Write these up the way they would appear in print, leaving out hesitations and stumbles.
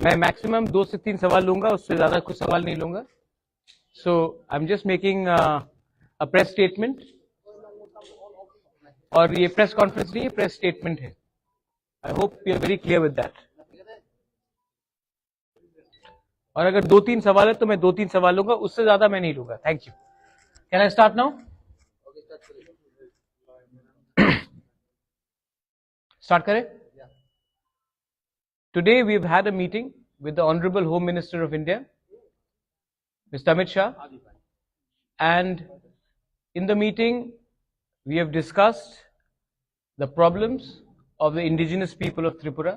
मैं मैक्सिमम 2 से 3 सवाल लूंगा, उससे ज्यादा कुछ सवाल नहीं लूंगा. So I am just making a press statement. और ये प्रेस कॉन्फ्रेंस नहीं है, प्रेस स्टेटमेंट है. I hope you are very clear with that. और अगर 2-3 सवाल है तो मैं 2-3 सवाल लूंगा, उससे ज्यादा मैं नहीं लूंगा. Thank you. Can I start now? Start करें? Today we've had a meeting with the Honorable Home Minister of India, Mr. Amit Shah, and in the meeting we have discussed the problems of the indigenous people of Tripura.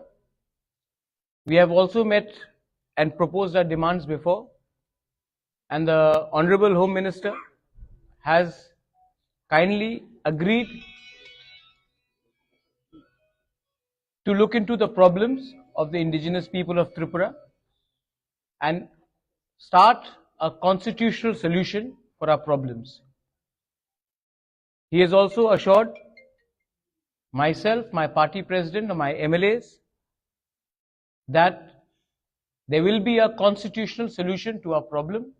We have also met and proposed our demands before, and the Honorable Home Minister has kindly agreed to look into the problems of the indigenous people of Tripura and start a constitutional solution for our problems. He has also assured myself, my party president, and my MLAs that there will be a constitutional solution to our problem,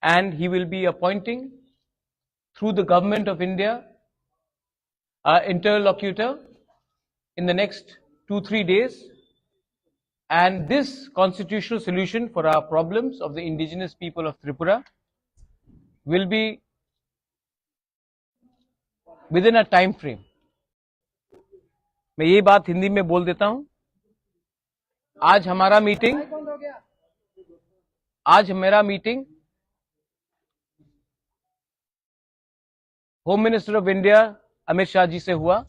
and he will be appointing through the government of India an interlocutor in the next 2-3 days, and this constitutional solution for our problems of the indigenous people of Tripura will be within a time frame. मैं ये बात हिंदी में बोल देता हूं. आज मेरा meeting home minister of India Amit Shah ji से हुआ,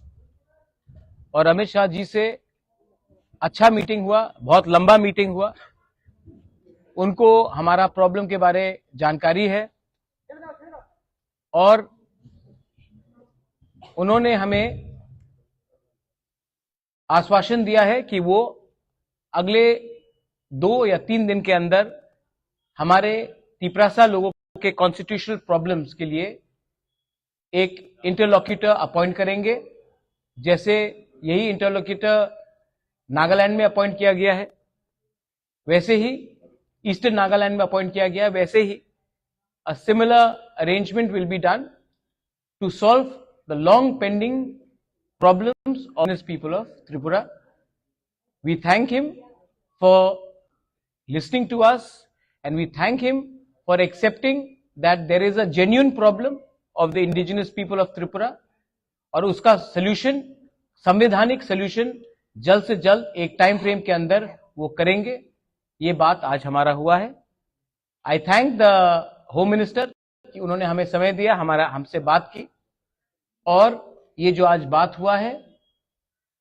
और अमित शाह जी से अच्छा मीटिंग हुआ, बहुत लंबा मीटिंग हुआ. उनको हमारा प्रॉब्लम के बारे जानकारी है और उन्होंने हमें आश्वासन दिया है कि वो अगले 2 या 3 दिन के अंदर हमारे तिपरासा लोगों के कॉन्स्टिट्यूशनल प्रॉब्लम्स के लिए एक इंटरलॉक्यूटर अपॉइंट करेंगे. जैसे यही इंटरलॉक्यूटर नागालैंड में अपॉइंट किया गया है, वैसे ही ईस्टर्न नागालैंड में अपॉइंट किया गया है, वैसे ही a similar arrangement will be done to solve the long pending problems of these people of Tripura. We thank him for listening to us, and we thank him for accepting that there is a genuine problem of the indigenous people of Tripura, और उसका solution, संवैधानिक solution जल्द से जल्द एक time frame के अंदर वो करेंगे. ये बात आज हमारा हुआ है. आई थैंक द होम मिनिस्टर कि उन्होंने हमें समय दिया, हमसे बात की, और ये जो आज बात हुआ है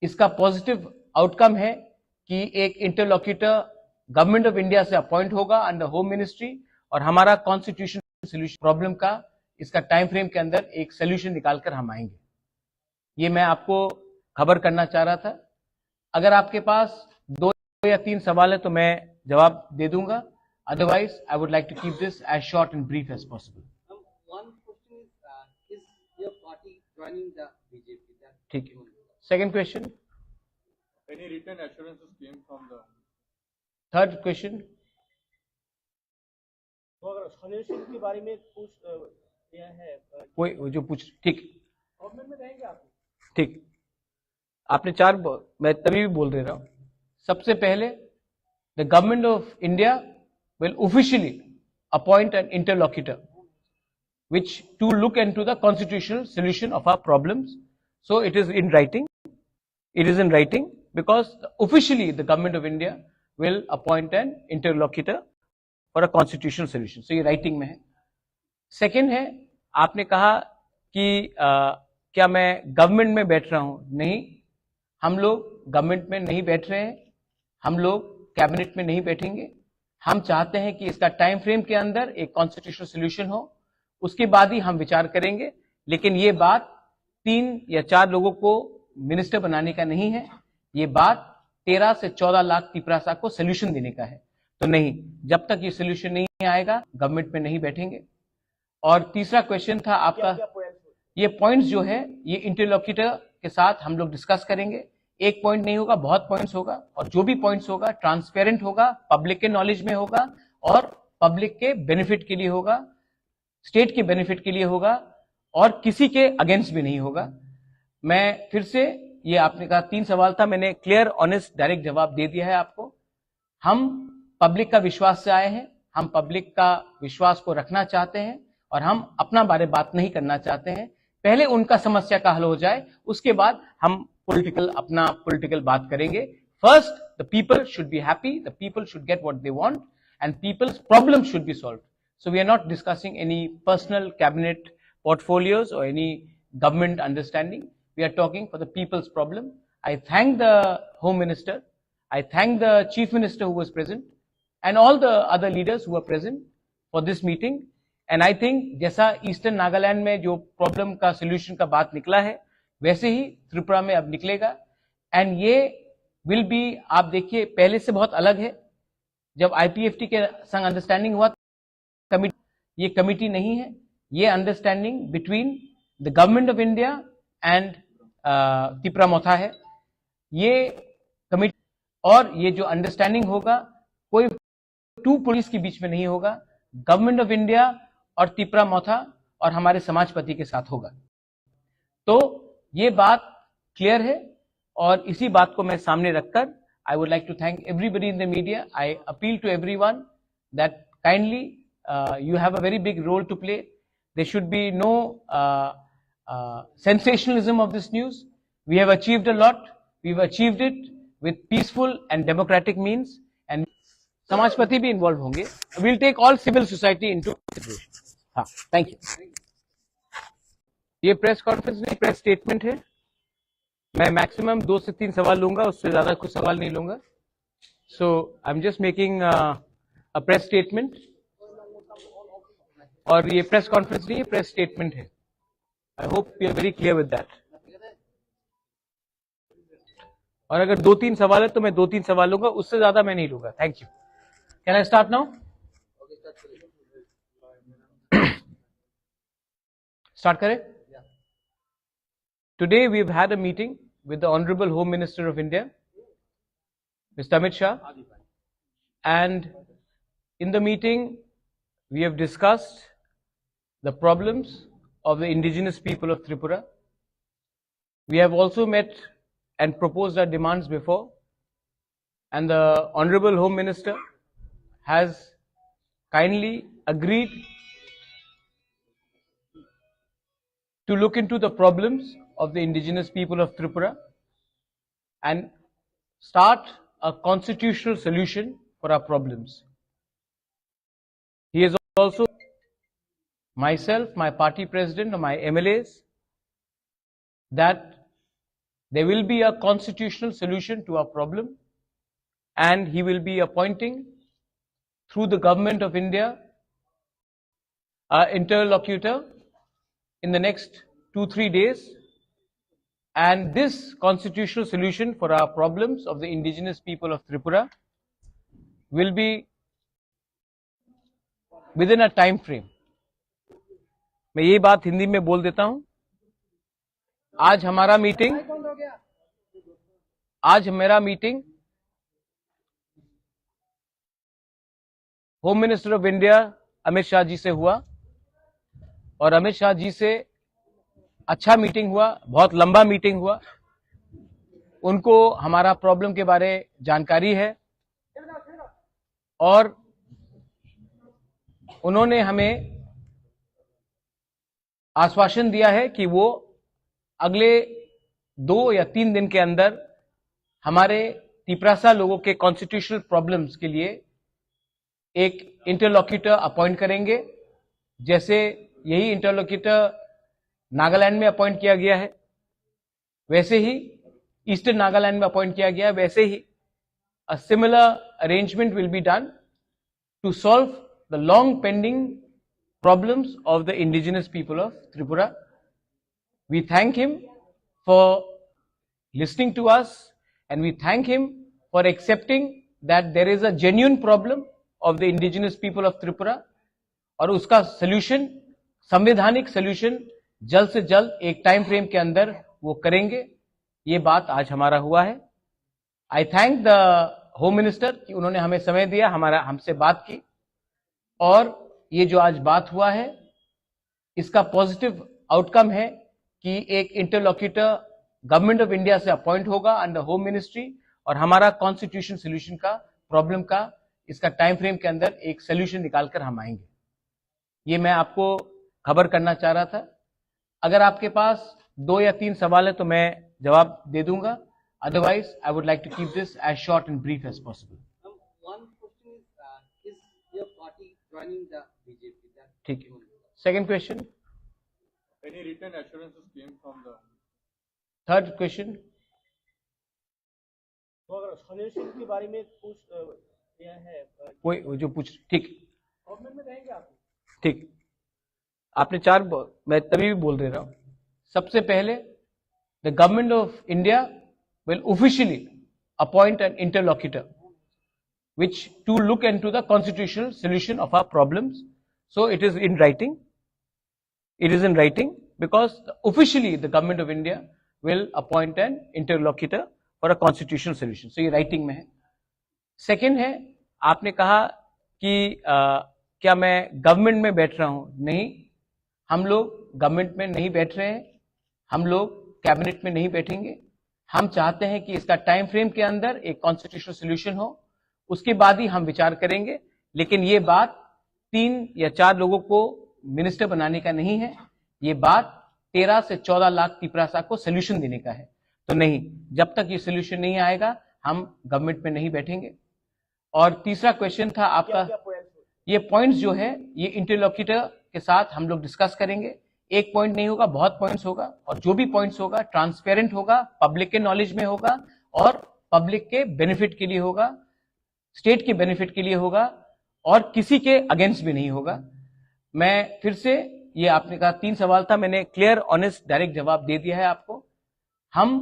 इसका पॉजिटिव आउटकम है कि एक इंटरलॉक्यूटर गवर्नमेंट ऑफ इंडिया से अपॉइंट होगा अंडर होम मिनिस्ट्री, और हमारा कॉन्स्टिट्यूशनल सॉल्यूशन प्रॉब्लम का इसका टाइम फ्रेम के अंदर एक सॉल्यूशन निकालकर हम आएंगे. ये मैं आपको खबर करना चाह रहा था. अगर आपके पास 2 या 3 सवाल है तो मैं जवाब दे दूंगा. Otherwise I would like to keep this as short and brief as possible. One question is your party joining the BJP? ठीक है. Second question. Any written assurances came from the? Third question. तो अगर solution के बारे में पूछ दिया है कोई जो पूछ, ठीक गवर्नमेंट में रहेंगे आप? ठीक. आपने 4, मैं तभी भी बोल दे रहा हूं. सबसे पहले the government of India will officially appoint an interlocutor which to look into the constitutional solution of our problems. So it is in writing. It is in writing because officially the government of India will appoint an interlocutor for a constitutional solution. So ये writing में है. Second है, आपने कहा कि क्या मैं government में बैठ रहा हूं? नहीं, हम लोग गवर्नमेंट में नहीं बैठ रहे हैं, हम लोग कैबिनेट में नहीं बैठेंगे. हम चाहते हैं कि इसका टाइम फ्रेम के अंदर एक कॉन्स्टिट्यूशनल सॉल्यूशन हो, उसके बाद ही हम विचार करेंगे. लेकिन ये बात 3 या 4 लोगों को मिनिस्टर बनाने का नहीं है, ये बात 13 से 14 लाख तिपरासा को सोल्यूशन देने का है. तो नहीं, जब तक ये सोल्यूशन नहीं आएगा गवर्नमेंट में नहीं बैठेंगे. और तीसरा क्वेश्चन था आपका, ये पॉइंट्स जो है ये इंटरलॉक्यूटर के साथ हम लोग डिस्कस करेंगे. एक पॉइंट नहीं होगा, बहुत पॉइंट्स होगा, और जो भी पॉइंट्स होगा ट्रांसपेरेंट होगा, पब्लिक के नॉलेज में होगा और पब्लिक के बेनिफिट के लिए होगा, स्टेट के बेनिफिट के लिए होगा और किसी के अगेंस्ट भी नहीं होगा। मैं फिर से, ये आपने कहा 3 सवाल था, मैंने क्लियर ऑनेस्ट डायरेक्ट जवाब दे दिया है आपको। हम पब्लिक का विश्वास से आए हैं, हम पब्लिक का विश्वास को रखना चाहते हैं और हम अपना बारे बात नहीं करना चाहते हैं। पहले उनका समस्या का हल हो जाए, उसके बाद हम अपना पॉलिटिकल बात करेंगे। First the people should be happy, the people should get what they want and people's problem should be solved. So we are not discussing any personal cabinet portfolios or any government understanding. We are talking for the people's problem. I thank the Home Minister, I thank the Chief Minister who was present and all the other leaders who were present for this meeting. And I think जैसा eastern Nagaland में जो problem का solution का बात निकला है, वैसे ही त्रिपुरा में अब निकलेगा। एंड ये विल बी, आप देखिए पहले से बहुत अलग है। जब IPFT के संग अंडरस्टैंडिंग हुआ, ये कमिटी नहीं है, ये understanding between the government of India and Tripura Motha है। ये कमिटी और ये जो अंडरस्टैंडिंग होगा, कोई 2 पुलिस के बीच में नहीं होगा, गवर्नमेंट ऑफ इंडिया और त्रिपुरा मोथा और हमारे समाजपति के साथ होगा। तो ये बात क्लियर है और इसी बात को मैं सामने रखकर I would like to thank everybody in the media. I appeal to everyone that kindly you have a very big role to play. There should be no sensationalism of this news. We have achieved a lot. We've achieved it with peaceful and democratic means. And Samajpati bhi involved honge. We'll take all civil society into consideration. हाँ, thank you. ये press conference नहीं, press statement है। मैं maximum 2 से 3 सवाल लूंगा, उससे ज्यादा कुछ सवाल नहीं लूंगा। So I'm just making a press statement. और ये प्रेस कॉन्फ्रेंस नहीं है, प्रेस स्टेटमेंट है। I hope you are very clear with that. और अगर 2-3 सवाल है तो मैं 2-3 सवाल लूंगा, उससे ज्यादा मैं नहीं लूंगा। Thank you. Can I start now? Start करें? Today we have had a meeting with the honourable home minister of India, mister Amit Shah, and in the meeting we have discussed the problems of the indigenous people of Tripura. We have also met and proposed our demands before, and the Honorable Home Minister has kindly agreed to look into the problems of the indigenous people of Tripura and start a constitutional solution for our problems. He has also, myself, my party president, or my MLAs, that there will be a constitutional solution to our problem, and he will be appointing through the government of India an interlocutor in the next 2-3 days, and this constitutional solution for our problems of the indigenous people of Tripura will be within a time frame. मैं ये बात हिंदी में बोल देता हूं। आज मेरा meeting home minister of India Amit Shah ji से हुआ और अमित शाह जी से अच्छा मीटिंग हुआ, बहुत लंबा मीटिंग हुआ। उनको हमारा प्रॉब्लम के बारे जानकारी है और उन्होंने हमें आश्वासन दिया है कि वो अगले 2 या 3 दिन के अंदर हमारे तिपरासा लोगों के कॉन्स्टिट्यूशनल प्रॉब्लम्स के लिए एक इंटरलॉक्यूटर अपॉइंट करेंगे। जैसे यही इंटरलॉक्यूटर नागालैंड में अपॉइंट किया गया है, वैसे ही ईस्टर्न नागालैंड में अपॉइंट किया गया है, वैसे ही a similar arrangement will be done to solve the long pending problems of the indigenous people of Tripura. We thank him for listening to us and we thank him for accepting that there is a genuine problem of the indigenous people of Tripura और उसका solution, संवैधानिक solution जल्द से जल्द एक time frame के अंदर वो करेंगे। ये बात आज हमारा हुआ है। आई थैंक द होम मिनिस्टर कि उन्होंने हमें समय दिया, हमसे बात की, और ये जो आज बात हुआ है इसका पॉजिटिव आउटकम है कि एक इंटरलॉक्यूटर गवर्नमेंट ऑफ इंडिया से अपॉइंट होगा अंडर होम मिनिस्ट्री, और हमारा कॉन्स्टिट्यूशन सोल्यूशन का प्रॉब्लम का इसका टाइम फ्रेम के अंदर एक सोल्यूशन निकालकर हम आएंगे। ये मैं आपको खबर करना चाह रहा था। अगर आपके पास 2 या 3 सवाल है तो मैं जवाब दे दूंगा, otherwise I would like to keep this as short and brief as possible. One question is your party joining the BJP? ठीक है। Second question. Any written assurances came from the third question. तो अगर solution के बारे में पूछ दिया है कोई जो पूछ, ठीक गवर्नमेंट में रहेंगे आप? ठीक, आपने मैं तभी भी बोल दे रहा हूं। सबसे पहले the government of India will officially appoint an interlocutor which to look into the constitutional solution of our problems. So it is in writing. It is in writing because officially the government of India will appoint an interlocutor for a constitutional solution. So ये writing में है। Second है, आपने कहा कि क्या मैं government में बैठ रहा हूं? नहीं, हम लोग गवर्नमेंट में नहीं बैठ रहे हैं, हम लोग कैबिनेट में नहीं बैठेंगे। हम चाहते हैं कि इसका टाइम फ्रेम के अंदर एक कॉन्स्टिट्यूशनल सोल्यूशन हो, उसके बाद ही हम विचार करेंगे। लेकिन ये बात 3 या 4 लोगों को मिनिस्टर बनाने का नहीं है, ये बात 13 से 14 लाख तिपरासा को सोल्यूशन देने का है। तो नहीं, जब तक ये सोल्यूशन नहीं आएगा हम गवर्नमेंट में नहीं बैठेंगे। और तीसरा क्वेश्चन था आपका, ये पॉइंट्स जो है ये इंटरलॉक्यूटर के साथ हम लोग डिस्कस करेंगे। एक पॉइंट नहीं होगा, बहुत पॉइंट्स होगा, और जो भी पॉइंट्स होगा ट्रांसपेरेंट होगा, पब्लिक के नॉलेज में होगा और पब्लिक के बेनिफिट के लिए होगा, स्टेट के बेनिफिट के लिए होगा, और किसी के अगेंस्ट भी नहीं होगा। मैं फिर से, ये आपने कहा 3 सवाल था, मैंने क्लियर ऑनेस्ट डायरेक्ट जवाब दे दिया है आपको। हम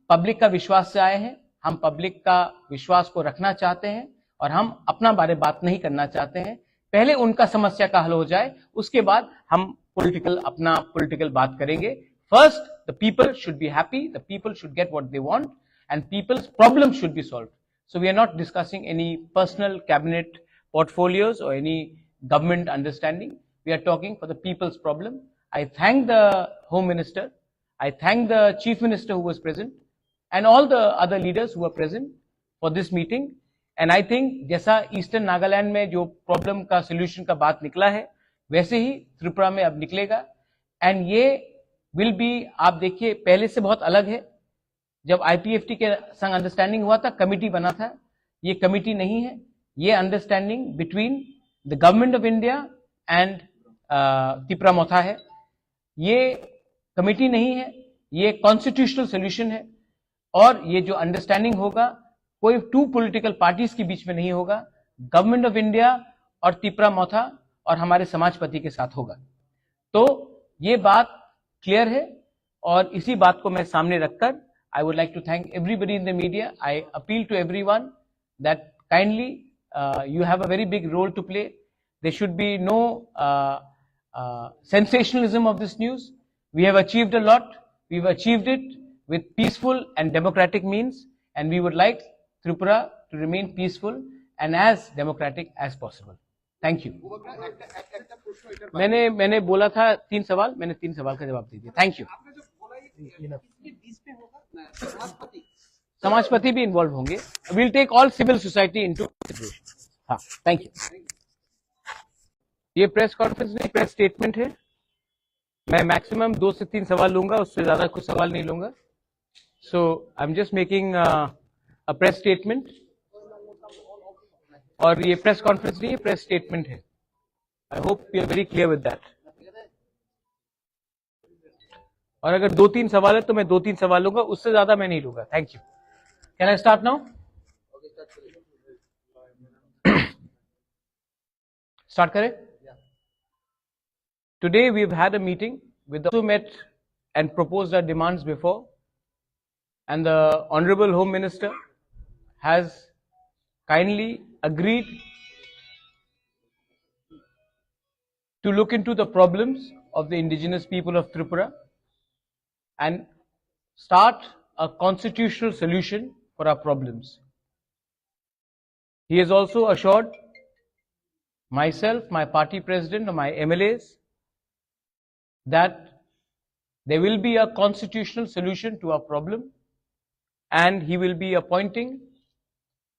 पब्लिक का विश्वास से आए हैं, हम पब्लिक का विश्वास को रखना चाहते हैं, और हम अपना बारे बात नहीं करना चाहते हैं। पहले उनका समस्या का हल हो जाए, उसके बाद हम अपना पॉलिटिकल बात करेंगे। First the people should be happy, the people should get what they want, and people's problem should be solved. So we are not discussing any personal cabinet portfolios or any government understanding. We are talking for the people's problem. I thank the Home Minister, I thank the Chief Minister who was present, and all the other leaders who were present for this meeting. And I think जैसा eastern Nagaland में जो problem का solution का बात निकला है, वैसे ही त्रिपुरा में अब निकलेगा। एंड ये विल बी, आप देखिए पहले से बहुत अलग है। जब आईपीएफटी के संग अंडरस्टैंडिंग हुआ था, कमिटी बना था, ये कमिटी नहीं है, ये understanding between the government of India and Tripura Motha है। ये कमिटी नहीं है, ये कॉन्स्टिट्यूशनल सोल्यूशन है, और ये जो अंडरस्टैंडिंग होगा कोई 2 पॉलिटिकल पार्टीज के बीच में नहीं होगा, गवर्नमेंट ऑफ इंडिया और त्रिपुरा मोथा और हमारे समाजपति के साथ होगा। तो ये बात क्लियर है, और इसी बात को मैं सामने रखकर I would like to thank everybody in the media. I appeal to everyone that kindly you have a very big role to play. There should be no sensationalism of this news. We have achieved a lot. We've achieved it with peaceful and democratic means, and we would like Tripura to remain peaceful and as democratic as possible. Thank you. मैंने बोला था 3 सवाल, मैंने 3 सवाल का जवाब दे दिया। Thank you. समाजपति भी इन्वॉल्व होंगे। Will take all civil society into consideration. हाँ, थैंक यू। ये प्रेस कॉन्फ्रेंस नहीं, प्रेस स्टेटमेंट है। मैं मैक्सिमम 2 से 3 सवाल लूंगा, उससे ज्यादा कुछ सवाल नहीं लूंगा। So I am just making a press statement, और ये प्रेस कॉन्फ्रेंस नहीं है, प्रेस स्टेटमेंट है। I hope you are very clear with that. और अगर 2-3 सवाल है तो मैं 2-3 सवाल लूंगा, उससे ज्यादा मैं नहीं लूंगा। Thank you. Can I start now? Start करें? Today we have had a meeting with the met and proposed our demands before, and the Honorable Home Minister has kindly agreed to look into the problems of the indigenous people of Tripura and start a constitutional solution for our problems. He has also assured myself, my party president, and my MLAs that there will be a constitutional solution to our problem, and he will be appointing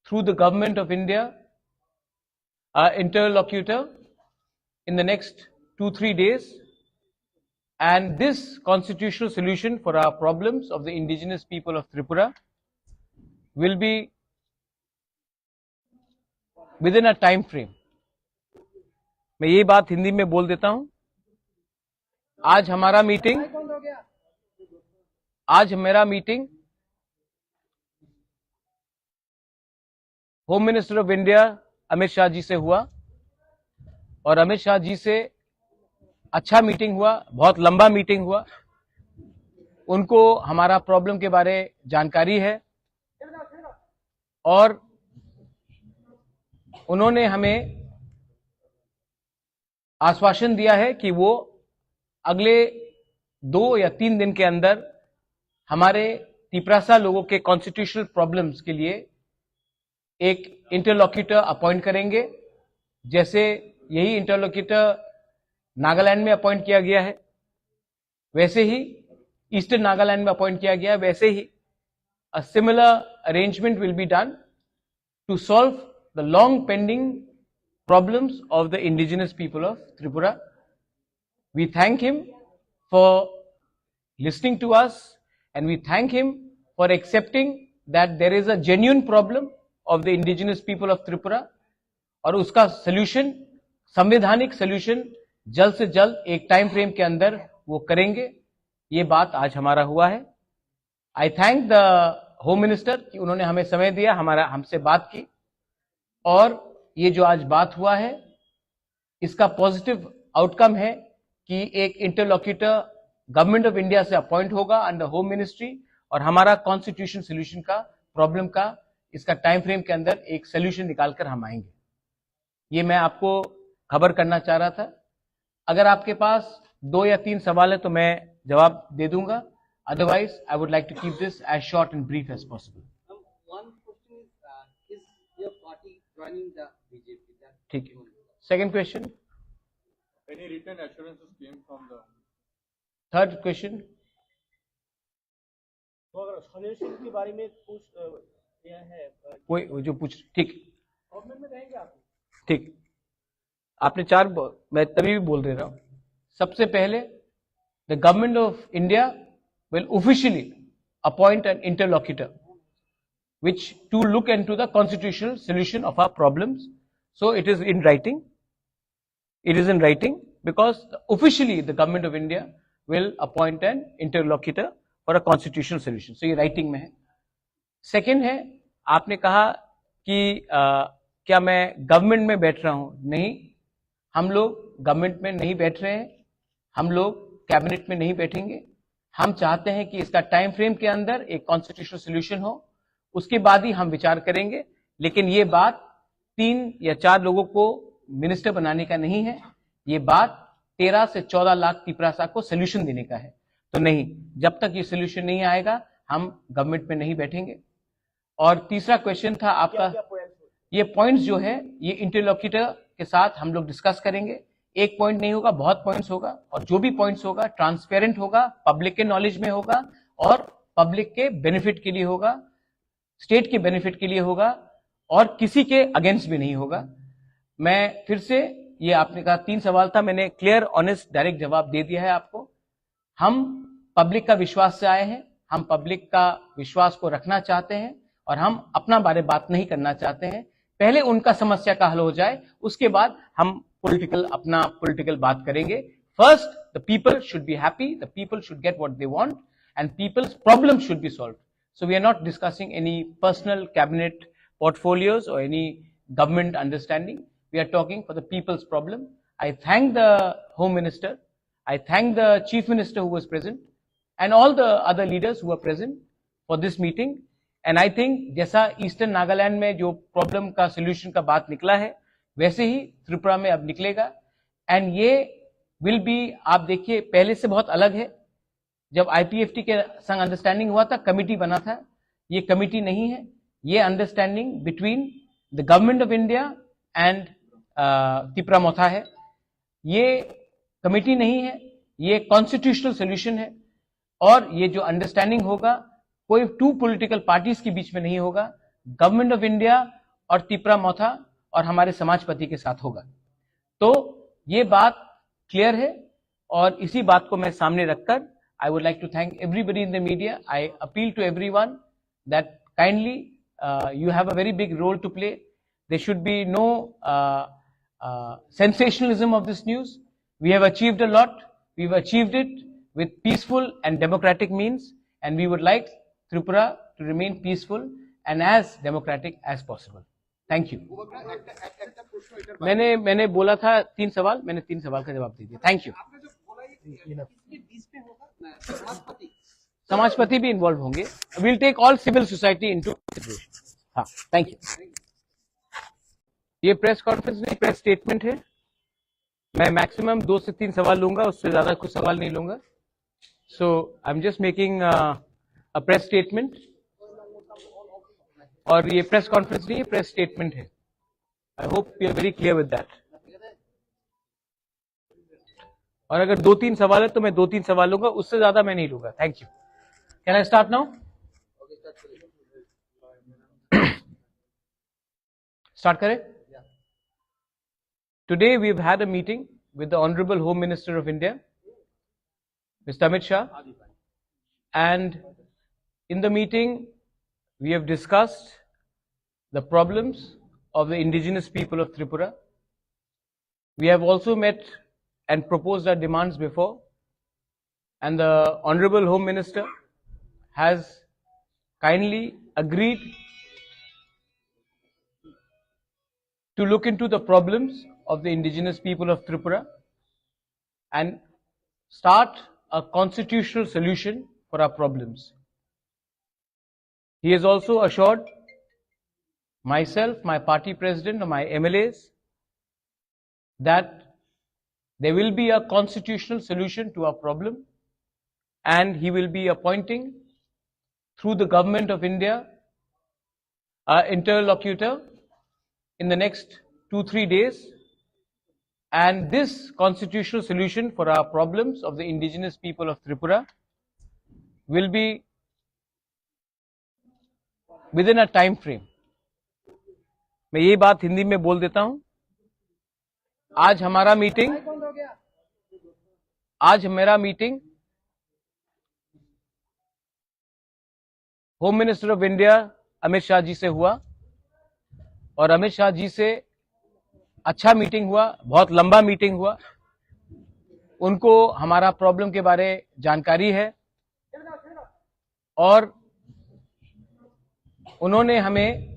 through the Government of India an interlocutor in the next 2-3 days, and this constitutional solution for our problems of the indigenous people of Tripura will be within a time frame. मैं ये बात हिंदी में बोल देता हूं. आज मेरा meeting home minister of India Amit Shah ji से हुआ, और अमित शाह जी से अच्छा मीटिंग हुआ, बहुत लंबा मीटिंग हुआ. उनको हमारा प्रॉब्लम के बारे जानकारी है और उन्होंने हमें आश्वासन दिया है कि वो अगले 2 या 3 दिन के अंदर हमारे तिपरासा लोगों के कॉन्स्टिट्यूशनल प्रॉब्लम्स के लिए एक इंटरलॉक्यूटर अपॉइंट करेंगे. जैसे यही इंटरलॉक्यूटर नागालैंड में अपॉइंट किया गया है, वैसे ही ईस्टर्न नागालैंड में अपॉइंट किया गया है, वैसे ही a similar arrangement will be done to solve the long pending problems of the indigenous people of Tripura. We thank him for listening to us, and we thank him for accepting that there is a genuine problem of the indigenous people of Tripura, और उसका solution, संवैधानिक solution जल्द से जल्द एक time frame के अंदर वो करेंगे. ये बात आज हमारा हुआ है. आई थैंक द होम मिनिस्टर कि उन्होंने हमें समय दिया, हमसे बात की, और ये जो आज बात हुआ है इसका पॉजिटिव आउटकम है कि एक इंटरलॉक्यूटर गवर्नमेंट ऑफ इंडिया से अपॉइंट होगा अंडर होम मिनिस्ट्री, और हमारा कॉन्स्टिट्यूशन सोल्यूशन का प्रॉब्लम का इसका टाइम फ्रेम के अंदर एक सोल्यूशन निकालकर हम आएंगे. ये मैं आपको खबर करना चाह रहा था. अगर आपके पास 2 या 3 सवाल है तो मैं जवाब दे दूंगा. Otherwise, I would like to keep this as short and brief as possible. One question is your party joining the BJP? ठीक है. Second question. Any written assurances came from the? Third question. तो अगर संजय सिंह के बारे में पूछ यह है कोई जो पूछ, ठीक गवर्नमेंट में रहेंगे आप? ठीक. आपने 4, मैं तभी भी बोल दे रहा हूं. सबसे पहले the government of India will officially appoint an interlocutor which to look into the constitutional solution of our problems. So it is in writing. It is in writing because officially the government of India will appoint an interlocutor for a constitutional solution. So ये writing में है. Second है, आपने कहा कि क्या मैं government में बैठ रहा हूं? नहीं, हम लोग गवर्नमेंट में नहीं बैठ रहे हैं, हम लोग कैबिनेट में नहीं बैठेंगे. हम चाहते हैं कि इसका टाइम फ्रेम के अंदर एक कॉन्स्टिट्यूशनल सॉल्यूशन हो, उसके बाद ही हम विचार करेंगे. लेकिन ये बात 3 या 4 लोगों को मिनिस्टर बनाने का नहीं है, ये बात 13 से 14 लाख तिपरासा को सॉल्यूशन देने का है. तो नहीं, जब तक ये सॉल्यूशन नहीं आएगा हम गवर्नमेंट में नहीं बैठेंगे. और तीसरा क्वेश्चन था आपका, ये पॉइंट्स जो है ये इंटरलॉक्यूटर के साथ हम लोग डिस्कस करेंगे. एक पॉइंट नहीं होगा, बहुत पॉइंट्स होगा, और जो भी पॉइंट्स होगा ट्रांसपेरेंट होगा, पब्लिक के नॉलेज में होगा, और पब्लिक के बेनिफिट के लिए होगा, स्टेट के बेनिफिट के लिए होगा, और किसी के अगेंस्ट भी नहीं होगा. मैं फिर से, ये आपने कहा 3 सवाल था, मैंने क्लियर ऑनेस्ट डायरेक्ट जवाब दे दिया है आपको. हम पब्लिक का विश्वास से आए हैं, हम पब्लिक का विश्वास को रखना चाहते हैं, और हम अपना बारे बात नहीं करना चाहते हैं. पहले उनका समस्या का हल हो जाए, उसके बाद हम अपना पॉलिटिकल बात करेंगे. First the people should be happy, the people should get what they want, and people's problem should be solved. So we are not discussing any personal cabinet portfolios or any government understanding. We are talking for the people's problem. I thank the Home Minister, I thank the Chief Minister who was present, and all the other leaders who were present for this meeting. And I think जैसा eastern Nagaland में जो problem का solution का बात निकला है, वैसे ही त्रिपुरा में अब निकलेगा. एंड ये विल बी, आप देखिए, पहले से बहुत अलग है. जब आईपीएफटी के संग अंडरस्टैंडिंग हुआ था, कमिटी बना था। ये कमिटी नहीं है, ये understanding between the government of India and Tipramotha है। ये कमिटी नहीं है, ये कॉन्स्टिट्यूशनल सोल्यूशन है। और ये जो अंडरस्टैंडिंग होगा, कोई टू पॉलिटिकल पार्टीज के बीच में नहीं होगा, गवर्नमेंट ऑफ इंडिया और तिपरामोथा और हमारे समाजपति के साथ होगा। तो ये बात क्लियर है, और इसी बात को मैं सामने रखकर I would like to thank everybody in the media. I appeal to everyone that kindly you have a very big role to play. There should be no sensationalism of this news. We have achieved a lot. We've achieved it with peaceful and democratic means, and we would like Tripura to remain peaceful and as democratic as possible. Thank you. मैंने बोला था 3 सवाल, मैंने 3 सवाल का जवाब दे दिया। Thank you. समाजपति भी इन्वॉल्व होंगे। Will take all civil society into consideration. हाँ, थैंक यू। ये प्रेस कॉन्फ्रेंस नहीं, प्रेस स्टेटमेंट है। मैं मैक्सिमम 2 से 3 सवाल लूंगा, उससे ज्यादा कुछ सवाल नहीं लूंगा। So I am just making a press statement, और ये प्रेस कॉन्फ्रेंस नहीं है, प्रेस स्टेटमेंट है। I hope you are very clear with that. और अगर 2-3 सवाल है तो मैं 2-3 सवाल लूंगा, उससे ज्यादा मैं नहीं लूंगा। Thank you. Can I start now? Start करें? Today we have had a meeting with the honourable home minister of India, mister Amit Shah, and in the meeting we have discussed the problems of the indigenous people of Tripura. We have also met and proposed our demands before, and the Honorable Home Minister has kindly agreed to look into the problems of the indigenous people of Tripura and start a constitutional solution for our problems. He has also assured myself, my party president, and my MLAs that there will be a constitutional solution to our problem, and he will be appointing through the government of India an interlocutor in the next 2-3 days, and this constitutional solution for our problems of the indigenous people of Tripura will be within a time frame. मैं ये बात हिंदी में बोल देता हूं। आज मेरा meeting home minister of India Amit Shah ji से हुआ, और अमित शाह जी से अच्छा मीटिंग हुआ, बहुत लंबा मीटिंग हुआ। उनको हमारा प्रॉब्लम के बारे जानकारी है, और उन्होंने हमें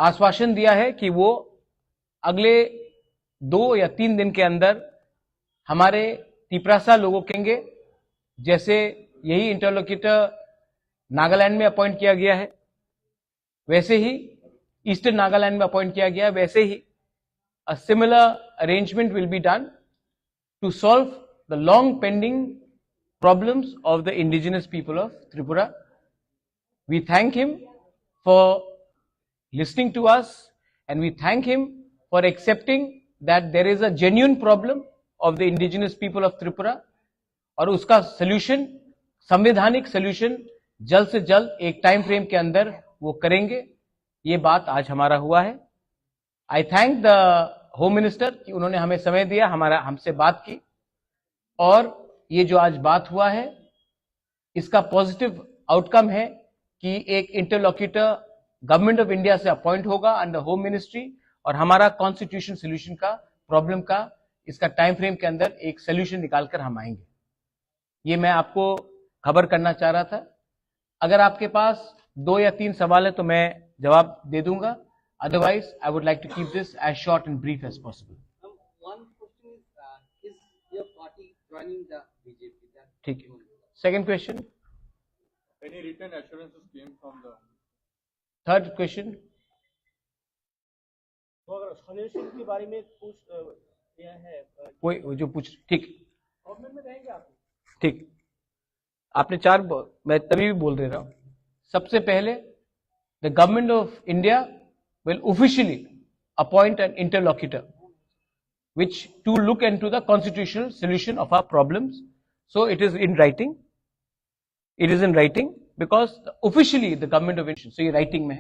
आश्वासन दिया है कि वो अगले 2 या 3 दिन के अंदर हमारे तिपरासा लोगों केंगे, जैसे यही इंटरलोक्यूटर नागालैंड में अपॉइंट किया गया है, वैसे ही ईस्टर्न नागालैंड में अपॉइंट किया गया है, वैसे ही a similar arrangement will be done to solve the long pending problems of the indigenous people of Tripura. We thank him for listening to us, and we thank him for accepting that there is a genuine problem of the indigenous people of Tripura, और उसका solution, संवैधानिक solution जल्द से जल्द एक time frame के अंदर वो करेंगे। ये बात आज हमारा हुआ है। आई थैंक द होम मिनिस्टर कि उन्होंने हमें समय दिया, हमसे बात की, और ये जो आज बात हुआ है इसका पॉजिटिव आउटकम है कि एक इंटरलॉक्यूटर गवर्नमेंट ऑफ इंडिया से अपॉइंट होगा अंडर होम मिनिस्ट्री, और हमारा कॉन्स्टिट्यूशन सोल्यूशन का प्रॉब्लम का इसका टाइम फ्रेम के अंदर एक सोल्यूशन निकालकर हम आएंगे। ये मैं आपको खबर करना चाह रहा था। अगर आपके पास 2 या 3 सवाल है तो मैं जवाब दे दूंगा, otherwise I would like to keep this as short and brief as possible. One question is your party joining the BJP? ठीक है। Second question. Any written assurances came from the third question. तो अगर solution के बारे में पूछ दिया है, कोई जो पूछ, ठीक, गवर्नमेंट में रहेंगे आप? ठीक, आपने चार मैं तभी भी बोल दे रहा हूं। सबसे पहले the government of India will officially appoint an interlocutor which to look into the constitutional solution of our problems. So it is in writing. It is in writing because officially the government of India, so ये writing में है।